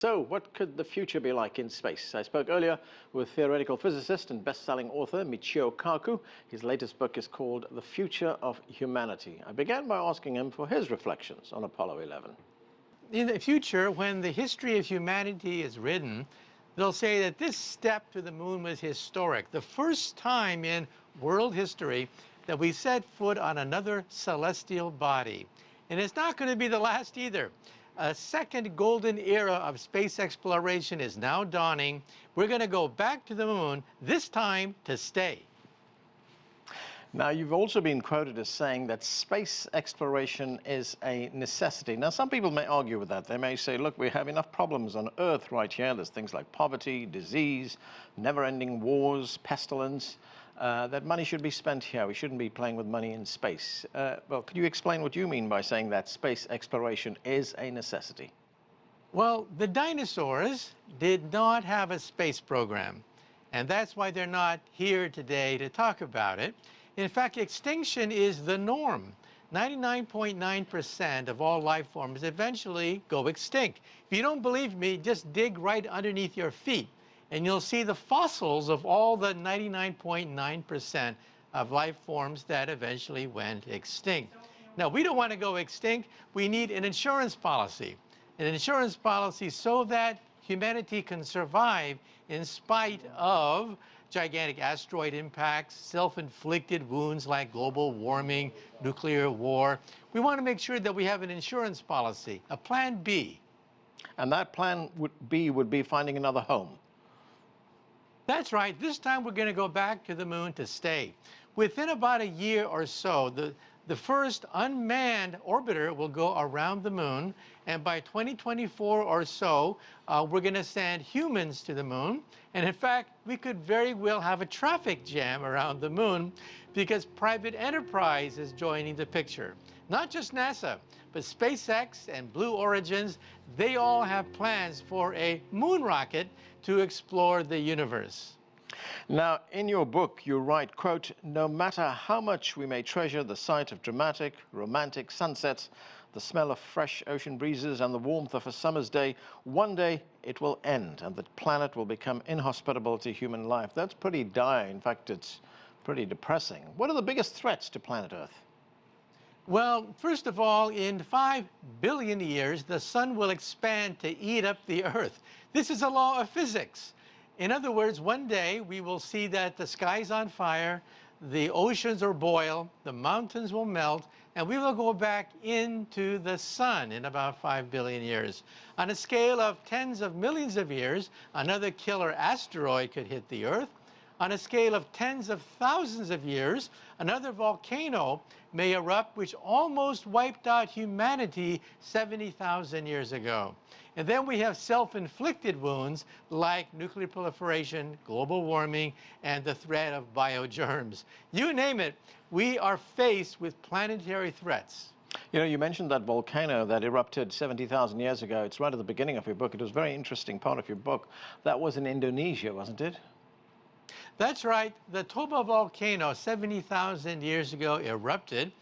So, what could the future be like in space? I spoke earlier with theoretical physicist and best-selling author Michio Kaku. His latest book is called The Future of Humanity. I began by asking him for his reflections on Apollo 11. In the future, when the history of humanity is written, they'll say that this step to the moon was historic. The first time in world history that we set foot on another celestial body. And it's not going to be the last either. A second golden era of space exploration is now dawning. We're going to go back to the moon, this time to stay. Now, you've also been quoted as saying that space exploration is a necessity. Now, some people may argue with that. They may say, look, we have enough problems on Earth right here. There's things like poverty, disease, never-ending wars, pestilence, that money should be spent here. We shouldn't be playing with money in space. Well, could you explain what you mean by saying that space exploration is a necessity? Well, the dinosaurs did not have a space program, and that's why they're not here today to talk about it. In fact, extinction is the norm. 99.9% of all life forms eventually go extinct. If you don't believe me, just dig right underneath your feet, and you'll see the fossils of all the 99.9% of life forms that eventually went extinct. Now, we don't want to go extinct. We need an insurance policy. An insurance policy so that humanity can survive in spite of gigantic asteroid impacts, self-inflicted wounds like global warming, nuclear war. We want to make sure that we have an insurance policy, a plan B. And that plan would be finding another home. That's right. This time we're going to go back to the moon to stay. Within about a year or so, the first unmanned orbiter will go around the moon, and by 2024 or so, we're going to send humans to the moon. And in fact, we could very well have a traffic jam around the moon because private enterprise is joining the picture. Not just NASA, but SpaceX and Blue Origins, they all have plans for a moon rocket to explore the universe. Now, in your book, you write, quote, no matter how much we may treasure the sight of dramatic, romantic sunsets, the smell of fresh ocean breezes and the warmth of a summer's day, one day it will end and the planet will become inhospitable to human life. That's pretty dire. In fact, it's pretty depressing. What are the biggest threats to planet Earth? Well, first of all, in 5 billion years, the sun will expand to eat up the Earth. This is a law of physics. In other words, one day we will see that the sky's on fire, the oceans are boil, the mountains will melt, and we will go back into the sun in about 5 billion years. On a scale of tens of millions of years, another killer asteroid could hit the Earth. On a scale of tens of thousands of years, another volcano may erupt which almost wiped out humanity 70,000 years ago. And then we have self-inflicted wounds like nuclear proliferation, global warming, and the threat of biogerms. You name it, we are faced with planetary threats. You know, you mentioned that volcano that erupted 70,000 years ago. It's right at the beginning of your book. It was a very interesting part of your book. That was in Indonesia, wasn't it? That's right. The Toba volcano 70,000 years ago erupted,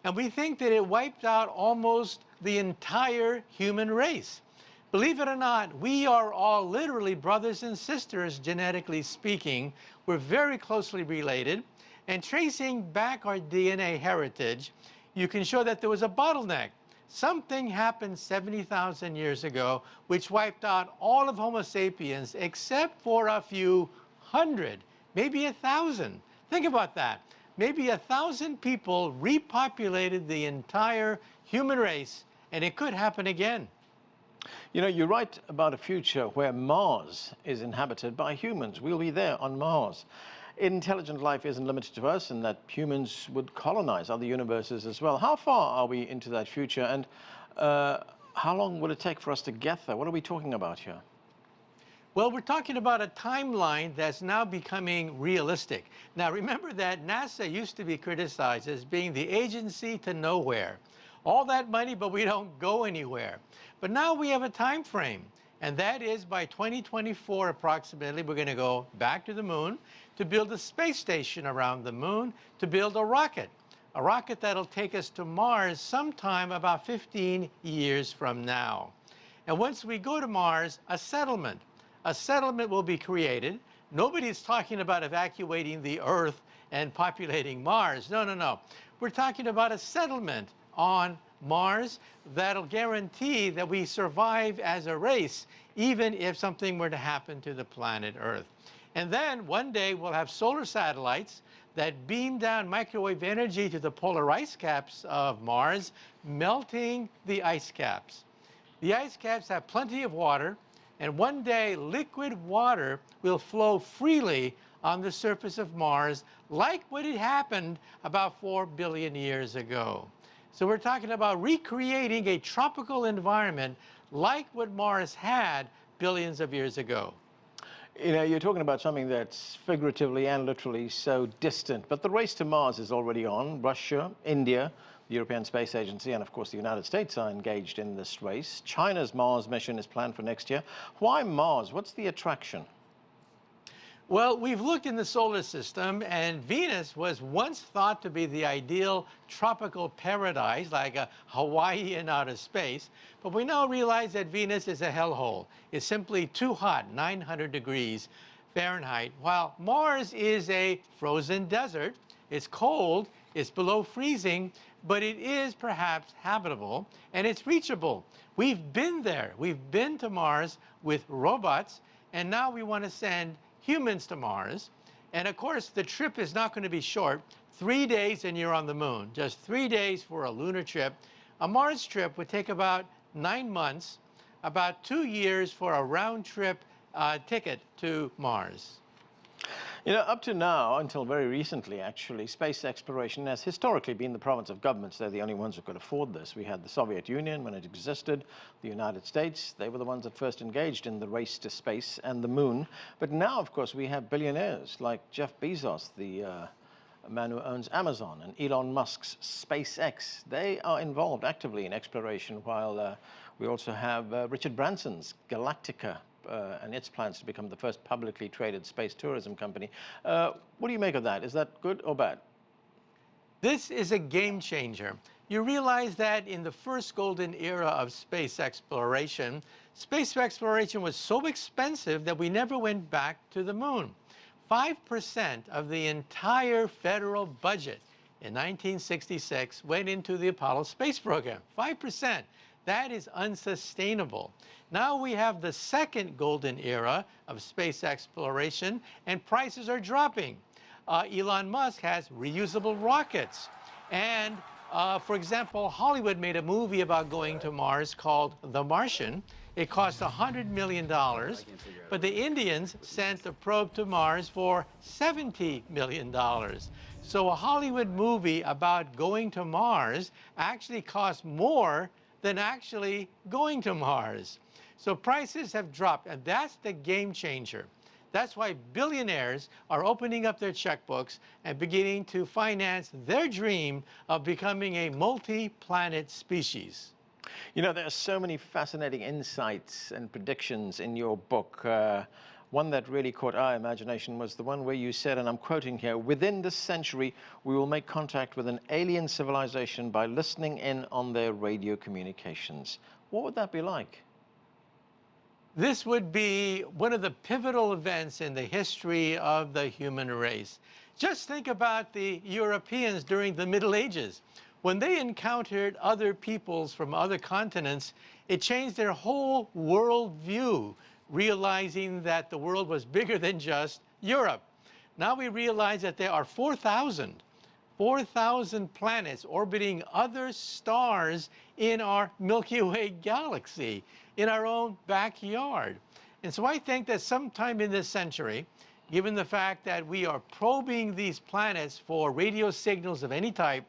and we think that it wiped out almost the entire human race. Believe it or not, we are all literally brothers and sisters, genetically speaking. We're very closely related, and tracing back our DNA heritage, you can show that there was a bottleneck. Something happened 70,000 years ago which wiped out all of Homo sapiens except for a few hundred. Maybe 1,000. Think about that. Maybe 1,000 people repopulated the entire human race, and it could happen again. You know, you write about a future where Mars is inhabited by humans. We'll be there on Mars. Intelligent life isn't limited to us, and that humans would colonize other universes as well. How far are we into that future, and how long will it take for us to get there? What are we talking about here? Well, we're talking about a timeline that's now becoming realistic. Now, remember that NASA used to be criticized as being the agency to nowhere. All that money, but we don't go anywhere. But now we have a time frame, and that is by 2024 approximately, we're going to go back to the moon to build a space station around the moon, to build a rocket that'll take us to Mars sometime about 15 years from now. And once we go to Mars, a settlement. A settlement will be created. Nobody's talking about evacuating the Earth and populating Mars. No, no, no. We're talking about a settlement on Mars that'll guarantee that we survive as a race, even if something were to happen to the planet Earth. And then one day we'll have solar satellites that beam down microwave energy to the polar ice caps of Mars, melting the ice caps. The ice caps have plenty of water, and one day liquid water will flow freely on the surface of Mars, like what had happened about 4 billion years ago. So we're talking about recreating a tropical environment like what Mars had billions of years ago. You know, you're talking about something that's figuratively and literally so distant, but the race to Mars is already on. Russia, India, the European Space Agency, and of course the United States are engaged in this race. China's Mars mission is planned for next year. Why Mars? What's the attraction? Well, we've looked in the solar system, and Venus was once thought to be the ideal tropical paradise, like a Hawaii in outer space. But we now realize that Venus is a hellhole. It's simply too hot, 900 degrees Fahrenheit, while Mars is a frozen desert. It's cold, it's below freezing, but it is perhaps habitable, and it's reachable. We've been there. We've been to Mars with robots, and now we want to send humans to Mars. And of course, the trip is not going to be short. 3 days and you're on the moon. Just 3 days for a lunar trip. A Mars trip would take about 9 months, about 2 years for a round trip ticket to Mars. You know, up to now, until very recently, actually, space exploration has historically been the province of governments. They're the only ones who could afford this. We had the Soviet Union when it existed, the United States. They were the ones that first engaged in the race to space and the moon. But now, of course, we have billionaires like Jeff Bezos, the man who owns Amazon, and Elon Musk's SpaceX. They are involved actively in exploration, while we also have Richard Branson's Galactica, and its plans to become the first publicly traded space tourism company. What do you make of that? Is that good or bad? This is a game changer. You realize that in the first golden era of space exploration was so expensive that we never went back to the moon. 5% of the entire federal budget in 1966 went into the Apollo space program. 5%. That is unsustainable. Now we have the second golden era of space exploration, and prices are dropping. Elon Musk has reusable rockets. And, for example, Hollywood made a movie about going to Mars called The Martian. It cost $100 million, but the Indians sent a probe to Mars for $70 million. So a Hollywood movie about going to Mars actually costs more than actually going to Mars. So prices have dropped, and that's the game changer. That's why billionaires are opening up their checkbooks and beginning to finance their dream of becoming a multi-planet species. You know, there are so many fascinating insights and predictions in your book. One that really caught our imagination was the one where you said, and I'm quoting here, "Within this century, we will make contact with an alien civilization by listening in on their radio communications." What would that be like? This would be one of the pivotal events in the history of the human race. Just think about the Europeans during the Middle Ages. When they encountered other peoples from other continents, it changed their whole world view, realizing that the world was bigger than just Europe. Now we realize that there are 4,000 planets orbiting other stars in our Milky Way galaxy, in our own backyard. And so I think that sometime in this century, given the fact that we are probing these planets for radio signals of any type,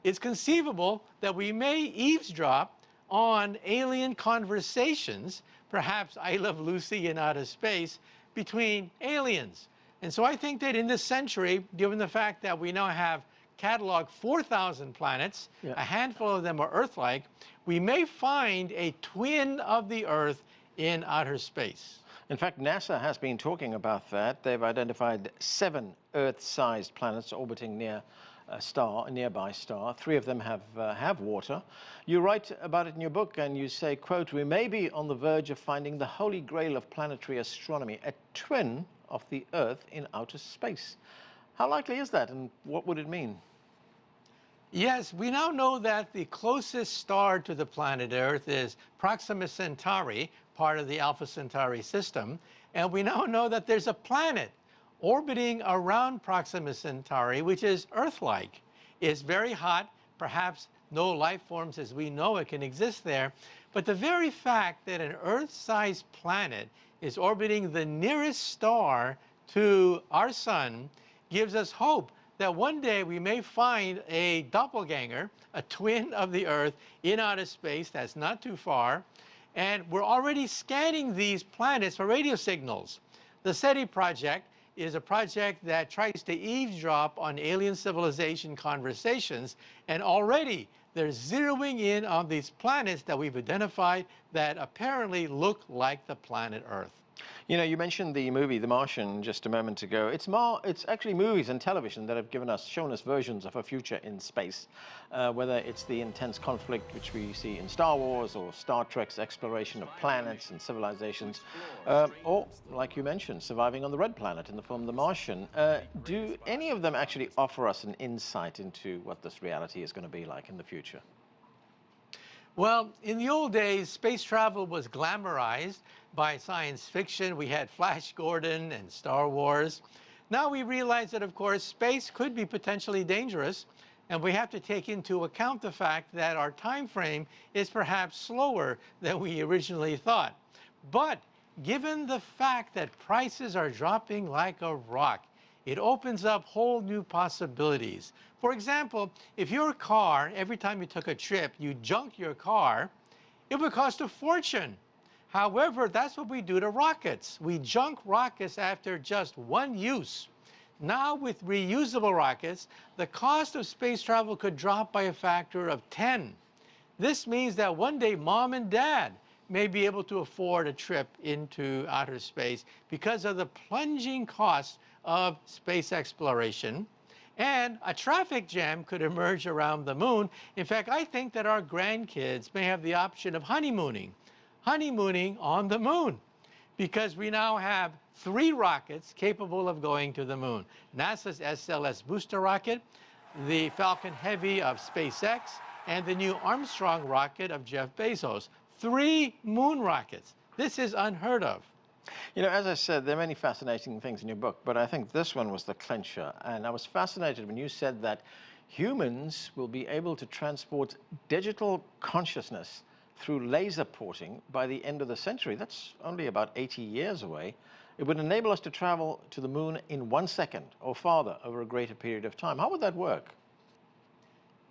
it's conceivable that we may eavesdrop on alien conversations, perhaps I Love Lucy in outer space, between aliens. And so I think that in this century, given the fact that we now have cataloged 4,000 planets, a handful of them are Earth-like, we may find a twin of the Earth in outer space. In fact, NASA has been talking about that. They've identified 7 Earth-sized planets orbiting near star, a nearby star. 3 of them have water. You write about it in your book, and you say, quote, "We may be on the verge of finding the holy grail of planetary astronomy, a twin of the Earth in outer space." How likely is that, and what would it mean? Yes, we now know that the closest star to the planet Earth is Proxima Centauri, part of the Alpha Centauri system. And we now know that there's a planet orbiting around Proxima Centauri, which is Earth-like. It's very hot, perhaps no life forms as we know it can exist there. But the very fact that an Earth-sized planet is orbiting the nearest star to our sun gives us hope that one day we may find a doppelganger, a twin of the Earth in outer space that's not too far. And we're already scanning these planets for radio signals. The SETI project is a project that tries to eavesdrop on alien civilization conversations, and already they're zeroing in on these planets that we've identified that apparently look like the planet Earth. You know, you mentioned the movie The Martian just a moment ago. It's actually movies and television that have shown us versions of a future in space, whether it's the intense conflict which we see in Star Wars or Star Trek's exploration of planets and civilizations, or, like you mentioned, surviving on the Red Planet in the film The Martian. Do any of them actually offer us an insight into what this reality is going to be like in the future? Well, in the old days, space travel was glamorized by science fiction. We had Flash Gordon and Star Wars. Now we realize that, of course, space could be potentially dangerous, and we have to take into account the fact that our time frame is perhaps slower than we originally thought. But given the fact that prices are dropping like a rock, it opens up whole new possibilities. For example, if your car, every time you took a trip, you junked your car, it would cost a fortune. However, that's what we do to rockets. We junk rockets after just one use. Now, with reusable rockets, the cost of space travel could drop by a factor of 10. This means that one day mom and dad may be able to afford a trip into outer space because of the plunging cost of space exploration. And a traffic jam could emerge around the moon. In fact, I think that our grandkids may have the option of honeymooning on the moon, because we now have 3 rockets capable of going to the moon. NASA's SLS booster rocket, the Falcon Heavy of SpaceX, and the new Armstrong rocket of Jeff Bezos. 3 moon rockets. This is unheard of. You know, as I said, there are many fascinating things in your book, but I think this one was the clincher. And I was fascinated when you said that humans will be able to transport digital consciousness through laser porting by the end of the century. That's only about 80 years away. It would enable us to travel to the moon in 1 second or farther over a greater period of time. How would that work?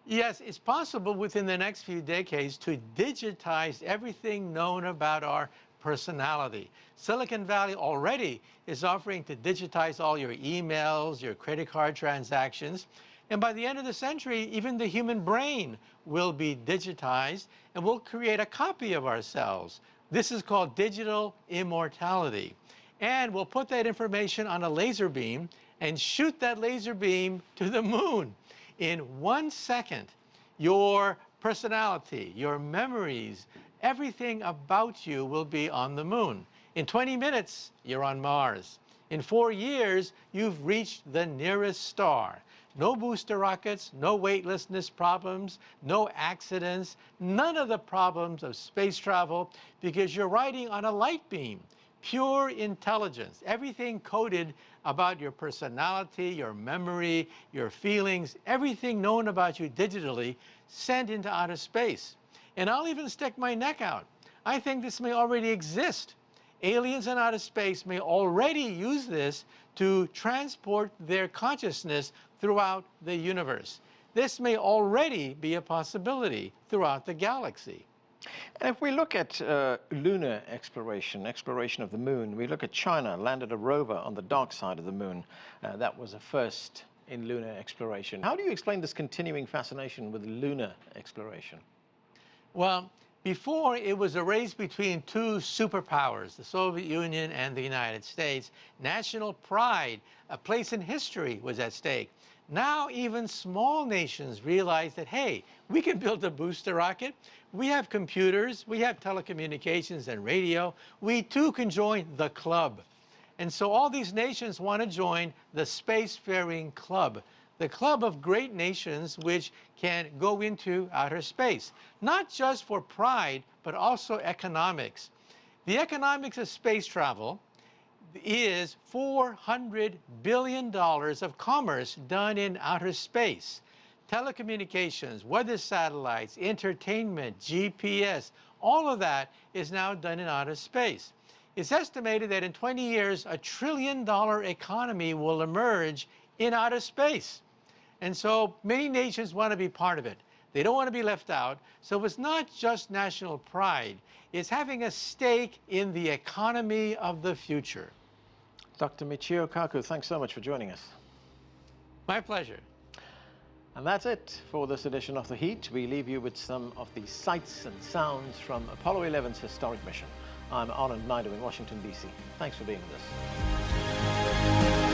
Yes, it's possible within the next few decades to digitize everything known about our personality. Silicon Valley already is offering to digitize all your emails, your credit card transactions. And by the end of the century, even the human brain will be digitized, and we'll create a copy of ourselves. This is called digital immortality. And we'll put that information on a laser beam and shoot that laser beam to the moon. In 1 second, your personality, your memories, everything about you will be on the moon. In 20 minutes, you're on Mars. In 4 years, you've reached the nearest star. No booster rockets, no weightlessness problems, no accidents, none of the problems of space travel, because you're riding on a light beam. Pure intelligence, everything coded about your personality, your memory, your feelings, everything known about you digitally sent into outer space. And I'll even stick my neck out. I think this may already exist. Aliens in outer space may already use this to transport their consciousness throughout the universe. This may already be a possibility throughout the galaxy. And if we look at lunar exploration of the moon, we look at China landed a rover on the dark side of the moon. That was a first in lunar exploration. How do you explain this continuing fascination with lunar exploration? Well, before it was a race between 2 superpowers, the Soviet Union and the United States. National pride, a place in history was at stake. Now even small nations realize that, hey, we can build a booster rocket. We have computers, we have telecommunications and radio. We too can join the club. And so all these nations want to join the spacefaring club, the club of great nations which can go into outer space, not just for pride, but also economics. The economics of space travel is $400 billion of commerce done in outer space. Telecommunications, weather satellites, entertainment, GPS, all of that is now done in outer space. It's estimated that in 20 years, $1 trillion economy will emerge in outer space. And so many nations want to be part of it. They don't want to be left out. So it's not just national pride. It's having a stake in the economy of the future. Dr. Michio Kaku, thanks so much for joining us. My pleasure. And that's it for this edition of The Heat. We leave you with some of the sights and sounds from Apollo 11's historic mission. I'm Anand in Washington, D.C. Thanks for being with us.